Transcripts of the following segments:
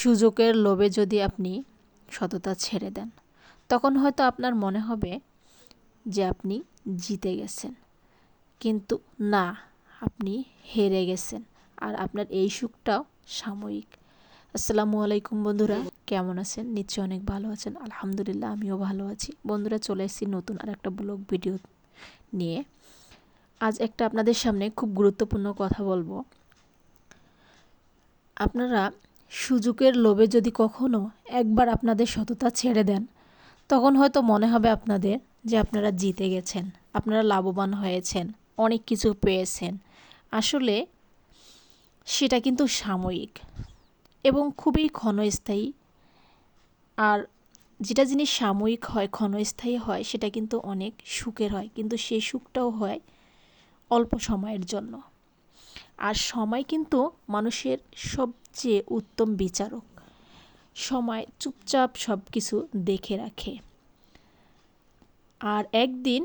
সুযোগের লোভে যদি আপনি সততা ছেড়ে দেন, তখন হয়তো আপনার মনে হবে যে আপনি জিতে গেছেন, কিন্তু না, আপনি হেরে গেছেন। আর আপনার এই সুখটাও সাময়িক। আসসালামু আলাইকুম বন্ধুরা, কেমন আছেন? নিশ্চয়ই অনেক ভালো আছেন। আলহামদুলিল্লাহ, আমিও ভালো আছি। বন্ধুরা, চলে এসেছি নতুন আর একটা ব্লগ ভিডিও নিয়ে। আজ একটা আপনাদের সামনে খুব গুরুত্বপূর্ণ কথা বলবো। আপনারা সুযোগের লোভে যদি কখনো একবার আপনাদের সততা ছেড়ে দেন, তখন হয়তো মনে হবে আপনাদের যে আপনারা জিতে গেছেন, আপনারা লাভবান হয়েছেন, অনেক কিছু পেয়েছেন। আসলে সেটা কিন্তু সাময়িক এবং খুবই ক্ষণস্থায়ী। আর যেটা জিনিস সাময়িক হয়, ক্ষণস্থায়ী হয়, সেটা কিন্তু অনেক সুখের হয়, কিন্তু সেই সুখটাও হয় অল্প সময়ের জন্য। আর সময় কিন্তু মানুষের সবচেয়ে উত্তম বিচারক। সময় চুপচাপ সব কিছু দেখে রাখে, আর একদিন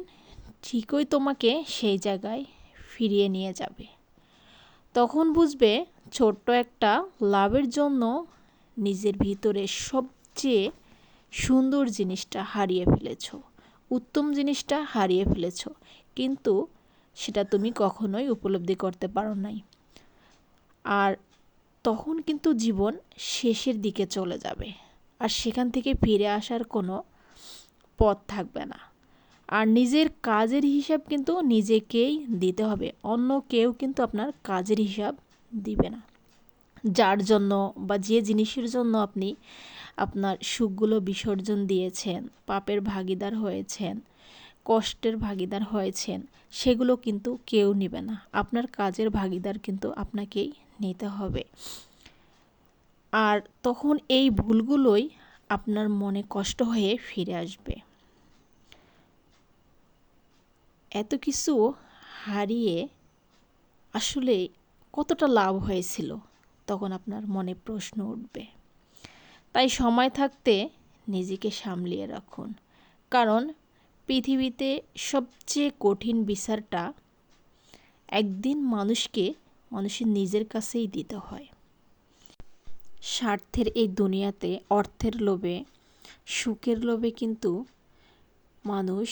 ঠিকই তোমাকে সেই জায়গায় ফিরিয়ে নিয়ে যাবে। তখন বুঝবে ছোট্ট একটা লাভের জন্য নিজের ভিতরে সবচেয়ে সুন্দর জিনিসটা হারিয়ে ফেলেছ, উত্তম জিনিসটা হারিয়ে ফেলেছ, কিন্তু সেটা তুমি কখনোই উপলব্ধি করতে পারো নাই। আর তখন কিন্তু জীবন শেষের দিকে চলে যাবে, আর সেখান থেকে ফিরে আসার কোনো পথ থাকবে না। আর নিজের কাজের হিসাব কিন্তু নিজেকেই দিতে হবে, অন্য কেউ কিন্তু আপনার কাজের হিসাব দিবে না। যার জন্য বা যে জিনিসের জন্য আপনি আপনার সুখগুলো বিসর্জন দিয়েছেন, পাপের ভাগীদার হয়েছেন, কষ্টের ভাগীদার হয়েছেন, সেগুলো কিন্তু কেউ নেবে না। আপনার কাজের ভাগীদার কিন্তু আপনাকেই নিতে হবে। আর তখন এই ভুলগুলোই আপনার মনে কষ্ট হয়ে ফিরে আসবে। এত কিছু হারিয়ে আসলে কতটা লাভ হয়েছিল, তখন আপনার মনে প্রশ্ন উঠবে। তাই সময় থাকতে নিজেকে সামলিয়ে রাখুন, কারণ পৃথিবীতে সবচেয়ে কঠিন বিচারটা একদিন মানুষের নিজের কাছেই দিতে হয়। স্বার্থের এই দুনিয়াতে অর্থের লোভে, সুখের লোভে কিন্তু মানুষ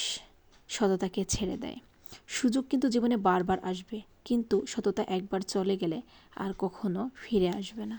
সততাকে ছেড়ে দেয়। সুযোগ কিন্তু জীবনে বারবার আসবে, কিন্তু সততা একবার চলে গেলে আর কখনো ফিরে আসবে না।